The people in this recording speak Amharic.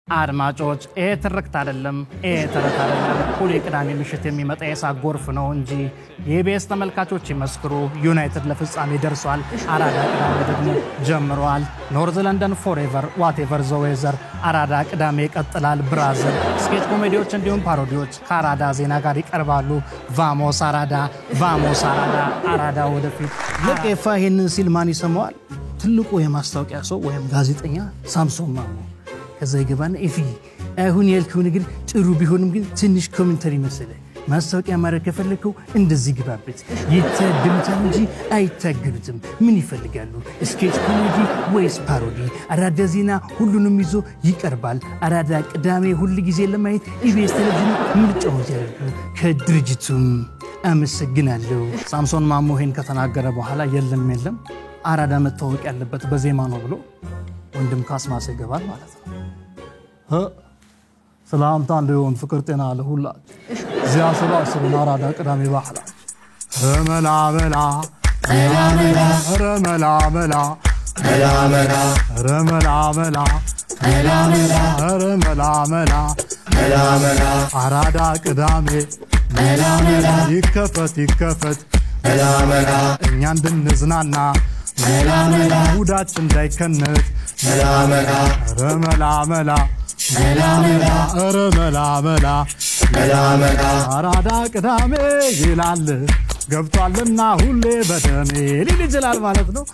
አድማጮች ትርክት አይደለም ተረት አይደለም ሁሌ ቅዳሜ ምሽት የሚመጣ የሳቅ ጎርፍ ነው እንጂ የኢቢኤስ ተመልካቾች ይመስክሩ ዩናይትድ ለፍጻሜ ደርሷል አራዳ ቅዳሜ ደግሞ ጀምሯል ኖርዝ ለንደን ፎሬቨር ዋትኤቨር ዘ ዌዘር አራዳ ቅዳሜ ይቀጥላል ብራዚል ስኬት ኮሜዲዎች እንዲሁም ፓሮዲዎች ከአራዳ ዜና ጋር ይቀርባሉ ቫሞስ አራዳ አራዳ ወደፊት ለቄፋ ይሄንን ሲል ማን ይሰማዋል ትልቁ የማስታወቂያ ሰው ወይም ጋዜጠኛ ሳምሶን ማሙ ከዛ ይገባና ኢፊ አሁን ያልከው ነገር ጥሩ ቢሆንም ግን ትንሽ ኮሜንተሪ መሰለ ማስታወቂያ ማድረግ ከፈለከው እንደዚህ ግባበት ይተድምታል እንጂ አይታገሉትም ምን ይፈልጋሉ ስኬች ኮሜዲ ወይስ ፓሮዲ አራዳ ዜና ሁሉንም ይዞ ይቀርባል አራዳ ቅዳሜ ሁሉ ጊዜ ለማየት ኢቢኤስ ቴሌቪዥን ምርጫው ያደርጉ ከድርጅቱም አመሰግናለሁ ሳምሶን ማሙ ይሄን ከተናገረ በኋላ የለም አራዳ መታወቅ ያለበት በዜማ ነው ብሎ ወንድም ካስማስ ይገባል ማለት ነው ሰላምታ እንደውን ፍቅር ጤና ለሁላ ዚያ ሰላስሩ አራዳ ቅዳሜ ባህላ ረመላ አራዳ ቅዳሜ ይከፈት እኛ እንድንዝናና ጉዳችን እንዳይከነት ረመላ አራዳ ቅዳሜ ይላል ገብቷልና ሁሌ በደሜ ሊል ይችላል ማለት ነው